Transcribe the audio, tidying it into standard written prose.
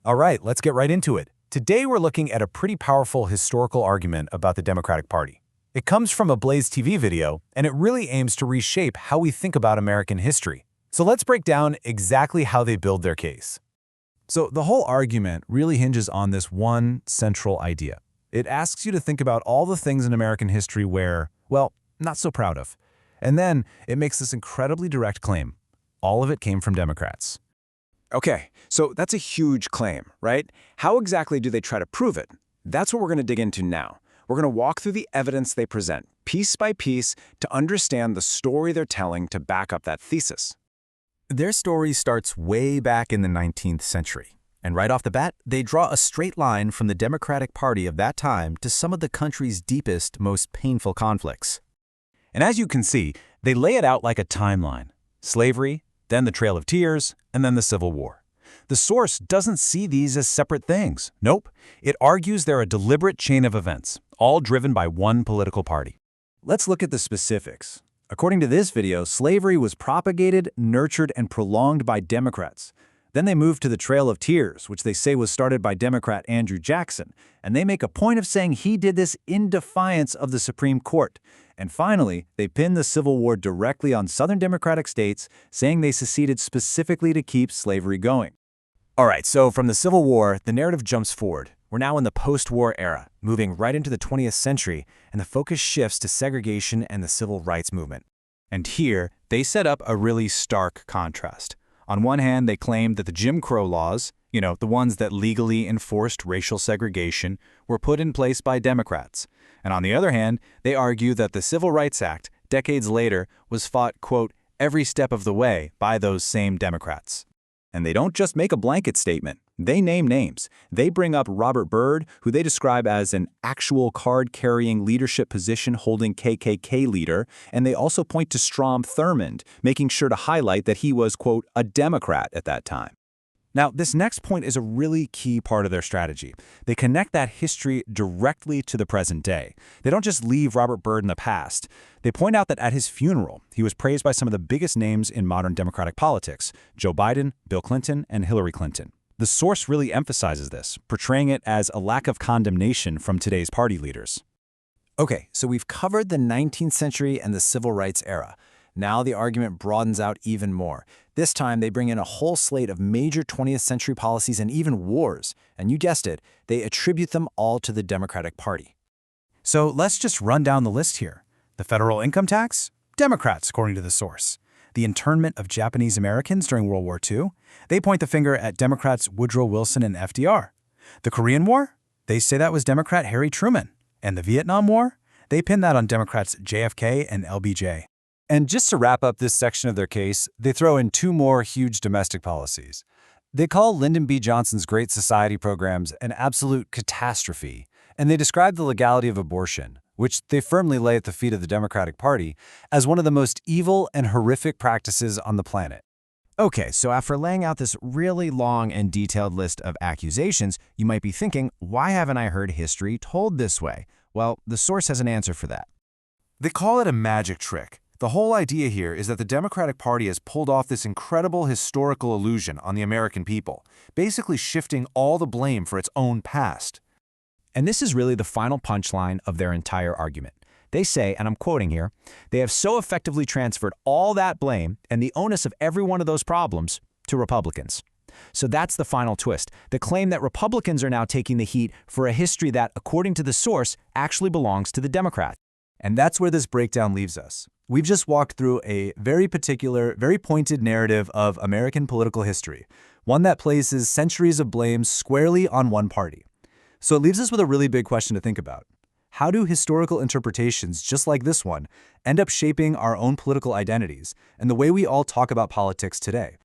All right, let's get right into it. Today we're looking at a pretty powerful historical argument about the Democratic Party. It comes from a Blaze TV video, and it really aims to reshape how we think about American history. So let's break down exactly how they build their case. So the whole argument really hinges on this one central idea. It asks you to think about all the things in American history where, well, not so proud of. And then it makes this incredibly direct claim. All of it came from Democrats. Okay, so that's a huge claim, right? How exactly do they try to prove it? That's what we're going to dig into now. We're going to walk through the evidence they present, piece by piece, to understand the story they're telling to back up that thesis. Their story starts way back in the 19th century. And right off the bat, they draw a straight line from the Democratic Party of that time to some of the country's deepest, most painful conflicts. And as you can see, they lay it out like a timeline. Slavery, then the Trail of Tears, and then the Civil War. The source doesn't see these as separate things. Nope, it argues they're a deliberate chain of events, all driven by one political party. Let's look at the specifics. According to this video, slavery was propagated, nurtured, and prolonged by Democrats. Then they moved to the Trail of Tears, which they say was started by Democrat Andrew Jackson, and they make a point of saying he did this in defiance of the Supreme Court. And finally, they pin the Civil War directly on Southern Democratic states, saying they seceded specifically to keep slavery going. All right, so from the Civil War, the narrative jumps forward. We're now in the post-war era, moving right into the 20th century, and the focus shifts to segregation and the civil rights movement. And here, they set up a really stark contrast. On one hand, they claimed that the Jim Crow laws, the ones that legally enforced racial segregation, were put in place by Democrats. And on the other hand, they argue that the Civil Rights Act, decades later, was fought, quote, every step of the way by those same Democrats. And they don't just make a blanket statement. They name names. They bring up Robert Byrd, who they describe as an actual card-carrying leadership position holding KKK leader, and they also point to Strom Thurmond, making sure to highlight that he was, quote, a Democrat at that time. Now, this next point is a really key part of their strategy. They connect that history directly to the present day. They don't just leave Robert Byrd in the past. They point out that at his funeral, he was praised by some of the biggest names in modern Democratic politics: Joe Biden, Bill Clinton, and Hillary Clinton. The source really emphasizes this, portraying it as a lack of condemnation from today's party leaders. Okay, so we've covered the 19th century and the civil rights era. Now the argument broadens out even more. This time, they bring in a whole slate of major 20th century policies and even wars. And you guessed it, they attribute them all to the Democratic Party. So let's just run down the list here. The federal income tax? Democrats, according to the source. The internment of Japanese Americans during World War II? They point the finger at Democrats Woodrow Wilson and FDR. The Korean War? They say that was Democrat Harry Truman. And the Vietnam War? They pin that on Democrats JFK and LBJ. And just to wrap up this section of their case, they throw in two more huge domestic policies. They call Lyndon B. Johnson's Great Society programs an absolute catastrophe, and they describe the legality of abortion, which they firmly lay at the feet of the Democratic Party, as one of the most evil and horrific practices on the planet. Okay, so after laying out this really long and detailed list of accusations, you might be thinking, why haven't I heard history told this way? Well, the source has an answer for that. They call it a magic trick. The whole idea here is that the Democratic Party has pulled off this incredible historical illusion on the American people, basically shifting all the blame for its own past. And this is really the final punchline of their entire argument. They say, and I'm quoting here, they have so effectively transferred all that blame and the onus of every one of those problems to Republicans. So that's the final twist, the claim that Republicans are now taking the heat for a history that, according to the source, actually belongs to the Democrats. And that's where this breakdown leaves us. We've just walked through a very particular, very pointed narrative of American political history, one that places centuries of blame squarely on one party. So it leaves us with a really big question to think about. How do historical interpretations just like this one end up shaping our own political identities and the way we all talk about politics today?